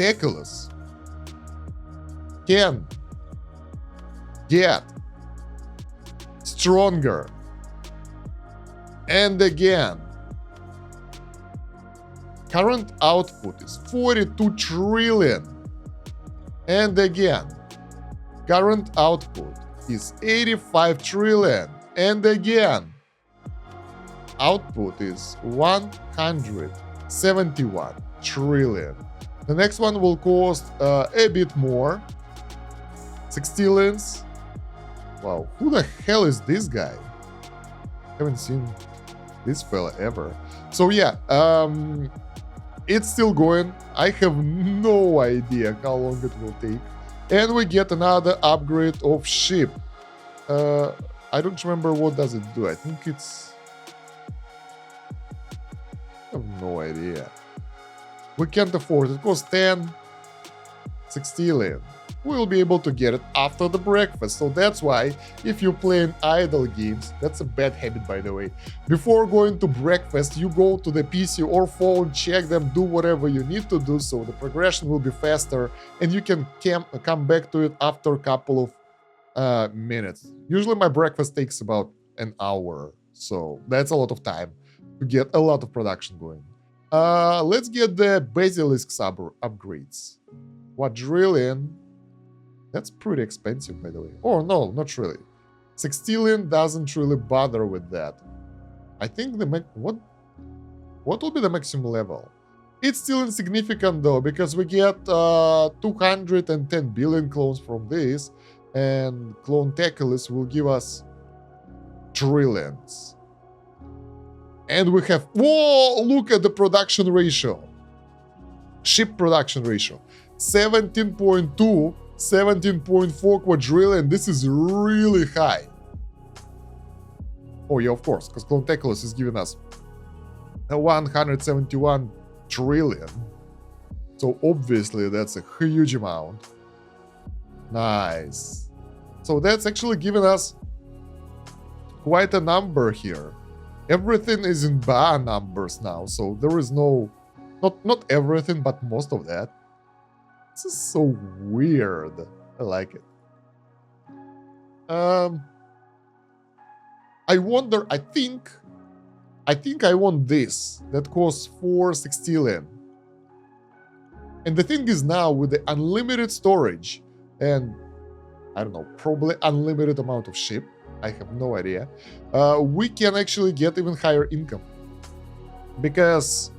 can get stronger. And again, current output is 42 trillion. And again, current output is 85 trillion. And again, output is 171 trillion. The next one will cost a bit more. Sextillions. Wow, who the hell is this guy? Haven't seen this fella ever. So yeah, it's still going. I have no idea how long it will take. And we get another upgrade of ship. I don't remember what does it do. I think it's... I have no idea. We can't afford it. It costs 10 sextillion. We'll be able to get it after the breakfast. So that's why, if you're playing idle games, that's a bad habit, by the way. Before going to breakfast, you go to the PC or phone, check them, do whatever you need to do, so the progression will be faster, and you can come back to it after a couple of minutes. Usually my breakfast takes about an hour, so that's a lot of time to get a lot of production going. Let's get the basilisk upgrades. Quadrillion. That's pretty expensive, by the way. Oh, no, not really. Sextillion doesn't really bother with that. I think the... What will be the maximum level? It's still insignificant, though, because we get 210 billion clones from this, and CLONED will give us trillions. And we have... Whoa! Look at the production ratio. Ship production ratio. 17.2... 17.4 quadrillion. This is really high. Oh yeah, of course, because CLONED is giving us 171 trillion. So obviously that's a huge amount. Nice. So that's actually giving us quite a number here. Everything is in bar numbers now, so there is no... Not everything, but most of that. This is so weird. I like it. I wonder, I think I want this. That costs 4 sextillion. And the thing is now, with the unlimited storage and, I don't know, probably unlimited amount of ship, I have no idea, we can actually get even higher income. Because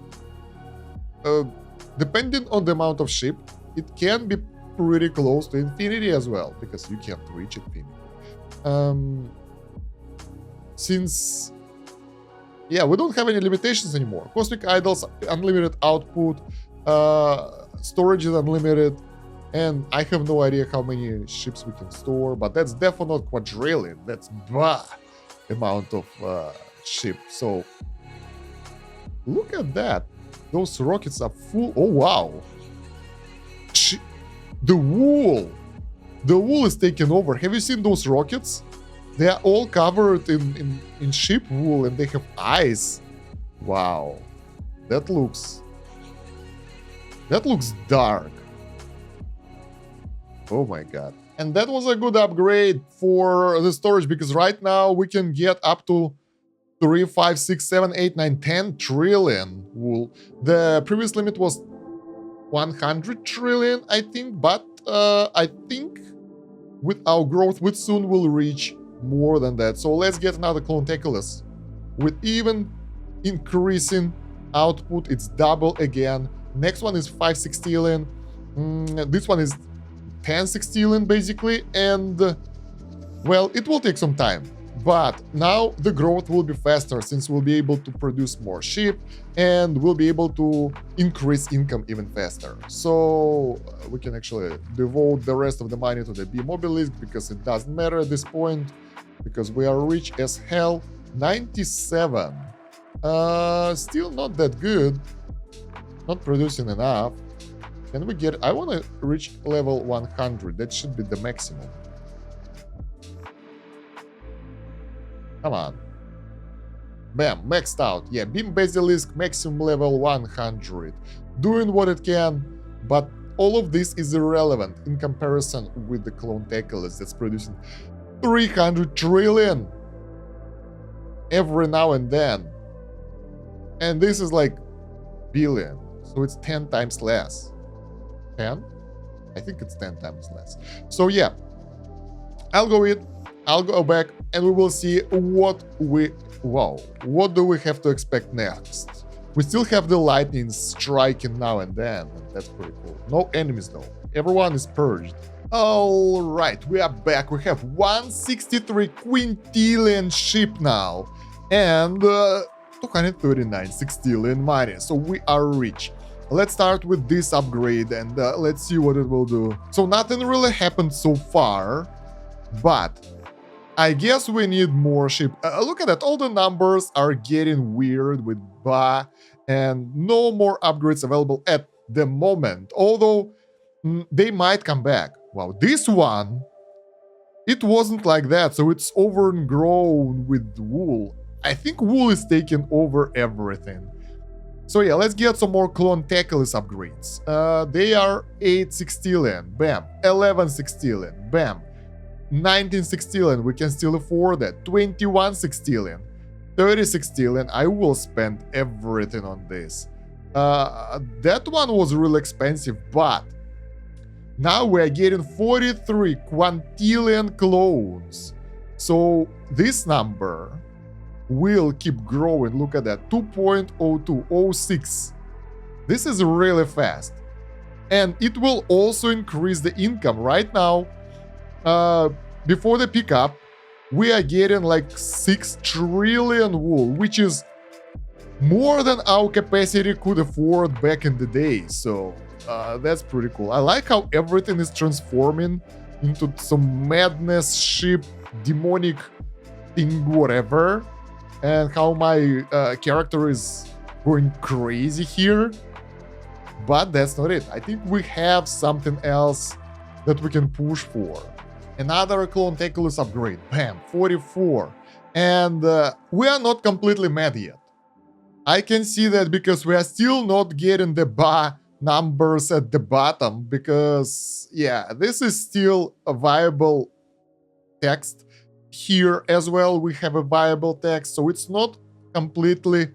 depending on the amount of ship, it can be pretty close to infinity as well, because you can't reach infinity. Since, yeah, we don't have any limitations anymore. Cosmic Idols, unlimited output, storage is unlimited, and I have no idea how many ships we can store, but that's definitely not quadrillion. That's amount of ship. So look at that. Those rockets are full. Oh, wow. The wool is taking over. Have you seen those rockets? They are all covered in sheep wool, and they have eyes. Wow, that looks dark. Oh my god. And that was a good upgrade for the storage, because right now we can get up to 3, 5, 6, 7, 8, 9, 10 trillion wool. The previous limit was 100 trillion, I think, but I think with our growth, we soon will reach more than that. So let's get another CLONED with even increasing output. It's double again. Next one is 5 sextillion. This one is 10 sextillion basically, and well, it will take some time. But now the growth will be faster, since we'll be able to produce more ship and we'll be able to increase income even faster. So we can actually devote the rest of the money to the beam obelisk, because it doesn't matter at this point, because we are rich as hell. 97. Still not that good. Not producing enough. Can we get... I want to reach level 100. That should be the maximum. Come on. Bam, maxed out. Yeah, Beam Basilisk, maximum level 100. Doing what it can, but all of this is irrelevant in comparison with the Cloned that's producing 300 trillion every now and then. And this is like billion, so it's 10 times less. 10? I think it's 10 times less. So yeah, I'll go back, and we will see what what do we have to expect next? We still have the lightning striking now and then. That's pretty cool. No enemies though. Everyone is purged. All right, we are back. We have 163 quintillion ship now, and 239 sextillion money. So we are rich. Let's start with this upgrade, and let's see what it will do. So nothing really happened so far, but I guess we need more ship. Look at that, all the numbers are getting weird with Ba, and no more upgrades available at the moment, although they might come back. Wow, this one, it wasn't like that, so it's overgrown with wool. I think wool is taking over everything. So yeah, let's get some more Cloned upgrades. They are 8 sextillion, bam, 11 sextillion, bam. 19 sextillion, we can still afford that. 21 sextillion, 30 sextillion, I will spend everything on this. That one was really expensive, but now we're getting 43 quintillion clones. So this number will keep growing. Look at that, 2.0206. This is really fast. And it will also increase the income. Right now, before the pickup, we are getting like 6 trillion wool, which is more than our capacity could afford back in the day. So that's pretty cool. I like how everything is transforming into some madness ship, demonic thing, whatever, and how my character is going crazy here. But that's not it. I think we have something else that we can push for. Another Cloned upgrade, bam, 44. And we are not completely mad yet. I can see that because we are still not getting the Ba numbers at the bottom, because, yeah, this is still a viable text. Here as well, we have a viable text, so it's not completely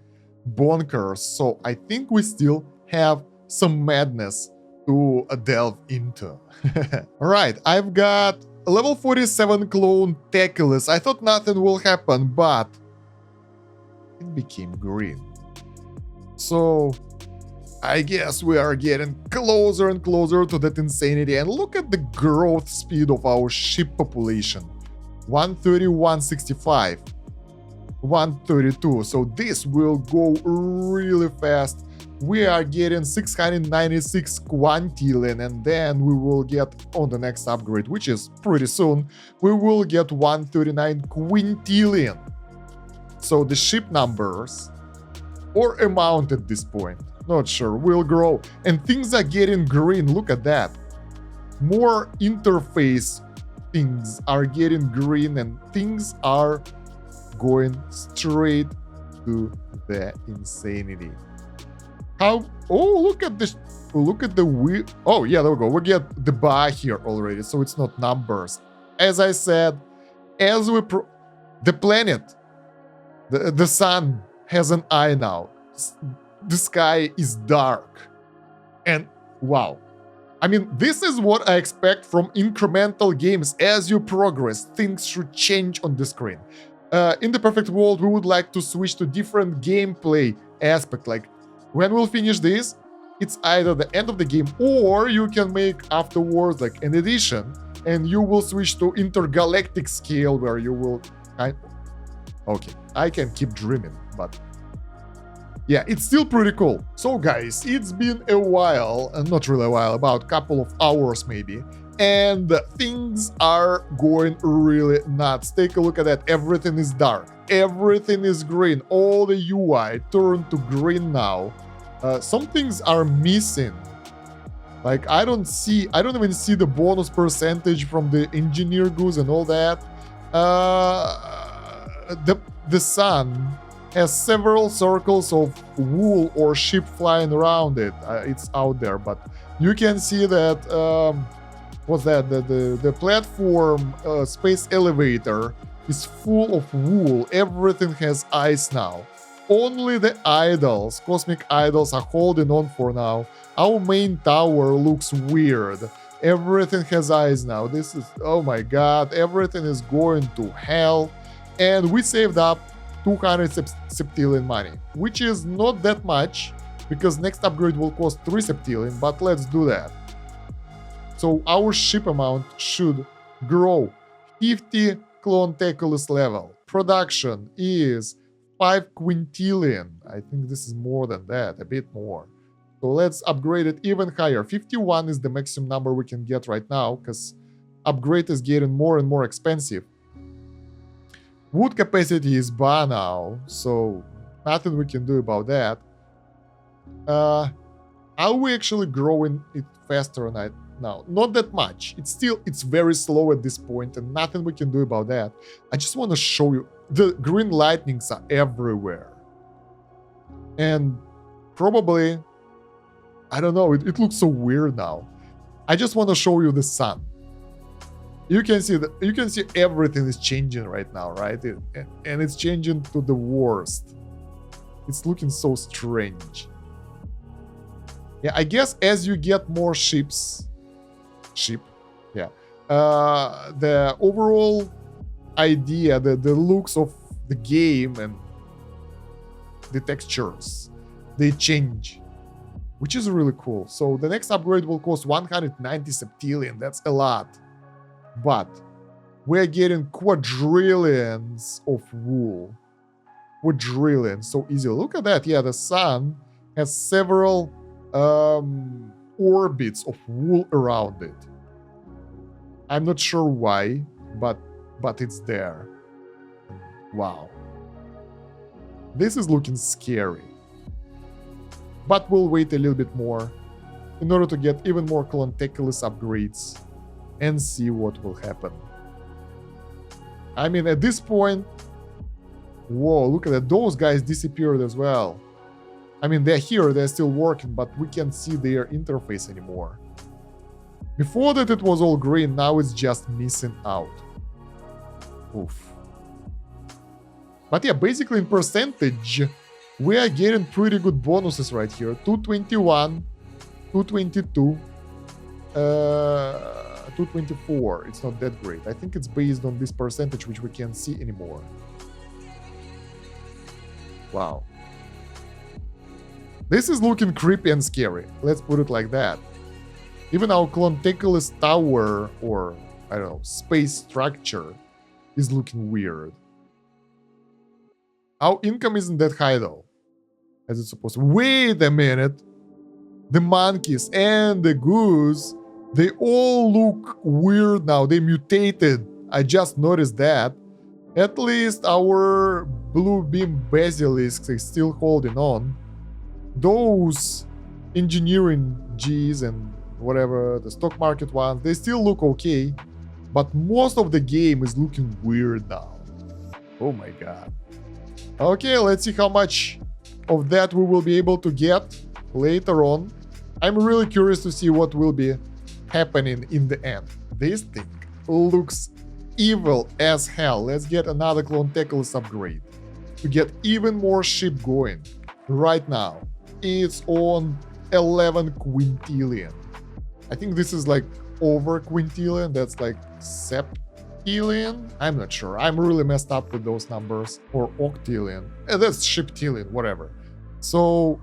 bonkers. So I think we still have some madness to delve into. Alright, I've got level 47 Cloned I thought nothing will happen, but it became green. So I guess we are getting closer and closer to that insanity. And look at the growth speed of our ship population. 131.65, 132. So this will go really fast. We are getting 696 quintillion, and then we will get on the next upgrade, which is pretty soon, we will get 139 quintillion. So the ship numbers, or amount at this point, not sure, will grow. And things are getting green, look at that. More interface things are getting green, and things are going straight to the insanity. How? Oh, look at this! Look at the wheel. Oh yeah, there we go. We get the Ba here already, so it's not numbers. As I said, as we the planet, the sun has an eye now. The sky is dark, and wow. I mean, this is what I expect from incremental games. As you progress, things should change on the screen. In the perfect world, we would like to switch to different gameplay aspect. Like, when we'll finish this, it's either the end of the game, or you can make afterwards like an edition, and you will switch to intergalactic scale, where you will... Okay, I can keep dreaming, but... yeah, it's still pretty cool. So guys, it's been a while, not really a while, about a couple of hours maybe, and things are going really nuts. Take a look at that. Everything is dark, everything is green, all the UI turned to green now. Some things are missing. Like, I don't even see the bonus percentage from the engineer goods and all that. the sun has several circles of wool or sheep flying around it. It's out there, but you can see that what's that? The platform space elevator is full of wool. Everything has eyes now. Only the idols, cosmic idols, are holding on for now. Our main tower looks weird. Everything has eyes now. This is, oh my god, everything is going to hell. And we saved up 200 septillion money, which is not that much because next upgrade will cost 3 septillion, but let's do that. So our ship amount should grow. 50 Cloned level. Production is 5 quintillion. I think this is more than that, a bit more. So let's upgrade it even higher. 51 is the maximum number we can get right now because upgrade is getting more and more expensive. Wood capacity is bar now, so nothing we can do about that. Are we actually growing it faster now? Not that much. It's very slow at this point and nothing we can do about that. I just want to show you the green lightnings are everywhere. And probably, I don't know, it looks so weird now. I just want to show you the sun. You can see everything is changing right now, right? And it's changing to the worst. It's looking so strange. Yeah, I guess as you get more the overall idea, the looks of the game and the textures, they change, which is really cool. So the next upgrade will cost 190 septillion. That's a lot. But we're getting quadrillions of wool. Quadrillions, so easy. Look at that. Yeah, the sun has several orbits of wool around it. I'm not sure why, but it's there. Wow. This is looking scary. But we'll wait a little bit more in order to get even more Cloned upgrades and see what will happen. I mean, at this point, whoa, look at that. Those guys disappeared as well. I mean, they're here, they're still working, but we can't see their interface anymore. Before that it was all green, now it's just missing out. Oof. But yeah, basically in percentage, we are getting pretty good bonuses right here. 221, 222, 224. It's not that great. I think it's based on this percentage, which we can't see anymore. Wow. This is looking creepy and scary. Let's put it like that. Even our Cloned tower, or I don't know, space structure, is looking weird. Our income isn't that high though, as it's supposed to. Wait a minute. The monkeys and the goose, they all look weird now. They mutated. I just noticed that. At least our blue beam basilisks is still holding on. Those engineering Gs and whatever, the stock market ones, they still look okay. But most of the game is looking weird now. Oh my god. Okay, let's see how much of that we will be able to get later on. I'm really curious to see what will be happening in the end. This thing looks evil as hell. Let's get another Cloned upgrade to get even more ship going. Right now, it's on 11 quintillion. I think this is like over quintillion. That's like septillion. I'm not sure. I'm really messed up with those numbers. Or octillion. That's shiptillion, whatever. So,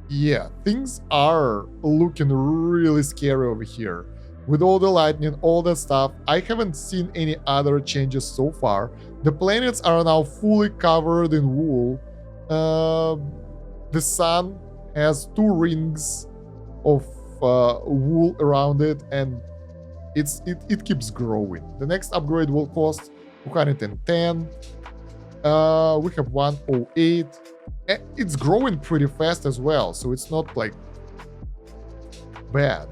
yeah, things are looking really scary over here. With all the lightning, all that stuff, I haven't seen any other changes so far. The planets are now fully covered in wool. The sun has 2 rings of wool around it, and it keeps growing. The next upgrade will cost 210. We have 108. It's growing pretty fast as well, so it's not like bad.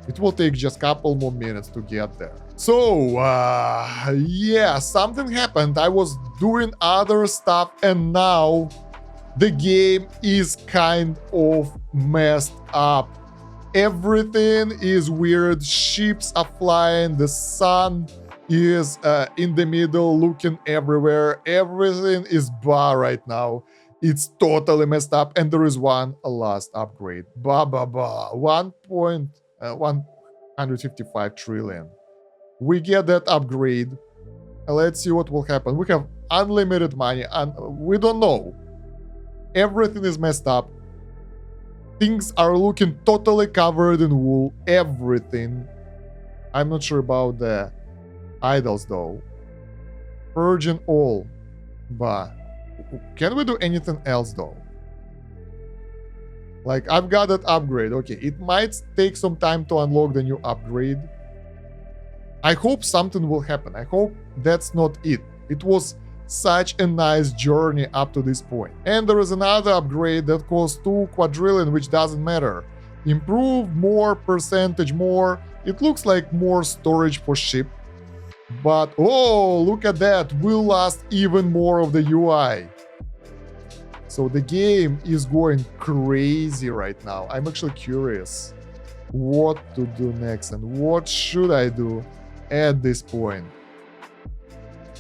It will take just a couple more minutes to get there. So, yeah, something happened. I was doing other stuff and now the game is kind of messed up. Everything is weird. Ships are flying. The sun is in the middle, looking everywhere. Everything is bar right now. It's totally messed up. And there is one last upgrade. 1.155 trillion. We get that upgrade. Let's see what will happen. We have unlimited money and we don't know. Everything is messed up. Things are looking totally covered in wool. Everything. I'm not sure about the idols though. Purging all. But can we do anything else though? Like, I've got that upgrade. Okay, it might take some time to unlock the new upgrade. I hope something will happen. I hope that's not it. It was such a nice journey up to this point. And there is another upgrade that costs 2 quadrillion, which doesn't matter. Improve more, percentage more. It looks like more storage for ship. But, oh, look at that. Will last even more of the UI. So the game is going crazy right now. I'm actually curious what to do next and what should I do at this point.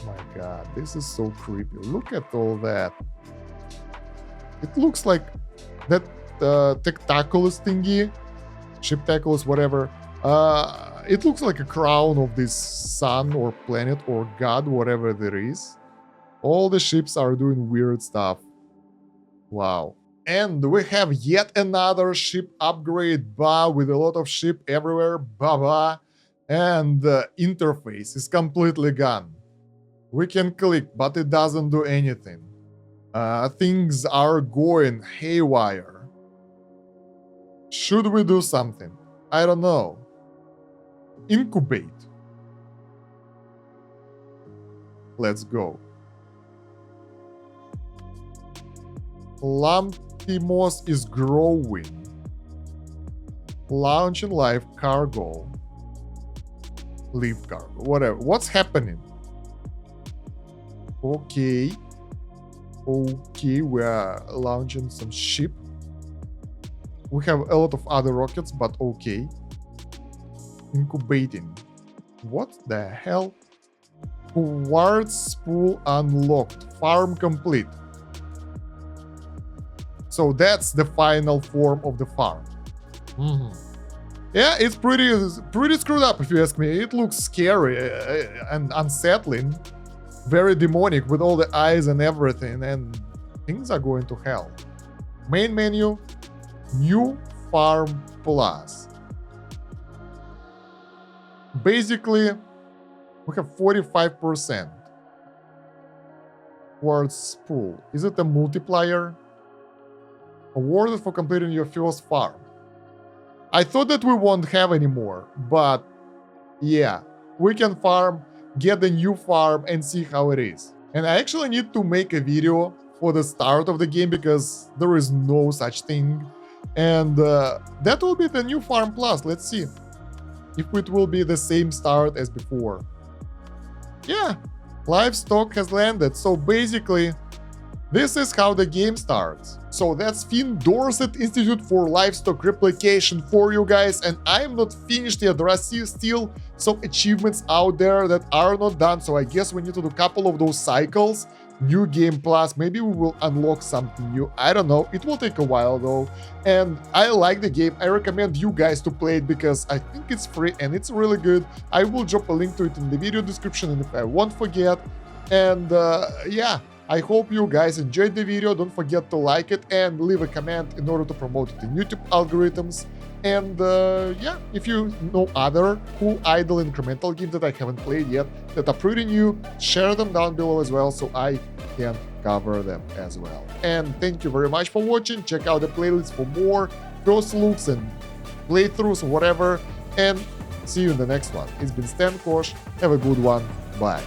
My god, this is so creepy. Look at all that. It looks like that tectaculus thingy, shiptaculus, whatever. It looks like a crown of this sun or planet or god, whatever there is. All the ships are doing weird stuff. Wow. And we have yet another ship upgrade, with a lot of ship everywhere, and the interface is completely gone. We can click, but it doesn't do anything. Things are going haywire. Should we do something? I don't know. Incubate. Let's go. Lampimos is growing. Launching live cargo. Leave cargo, whatever. What's happening? Okay. Okay, we are launching some ship. We have a lot of other rockets, but okay. Incubating. What the hell? Quartz spool unlocked. Farm complete. So that's the final form of the farm. Yeah, it's pretty screwed up if you ask me. It looks scary and unsettling. Very demonic with all the eyes and everything, and things are going to hell. Main menu, new farm plus. Basically, we have 45%. Quartz spool. Is it a multiplier? Awarded for completing your first farm. I thought that we won't have any more, but yeah, we can farm, get the new farm and see how it is. And I actually need to make a video for the start of the game because there is no such thing. And that will be the new farm plus. Let's see if it will be the same start as before. Yeah, livestock has landed. So basically, this is how the game starts. So that's Dorset Institute for Livestock Replication for you guys, and I'm not finished yet. There are still some achievements out there that are not done, so I guess we need to do a couple of those cycles. New game plus, maybe we will unlock something new. I don't know. It will take a while though. And I like the game. I recommend you guys to play it because I think it's free and it's really good. I will drop a link to it in the video description, and if I won't forget. And yeah. I hope you guys enjoyed the video. Don't forget to like it and leave a comment in order to promote it in YouTube algorithms. And yeah, if you know other cool idle incremental games that I haven't played yet that are pretty new, share them down below as well so I can cover them as well. And thank you very much for watching. Check out the playlist for more first looks and playthroughs, whatever. And see you in the next one. It's been Kosh. Have a good one. Bye.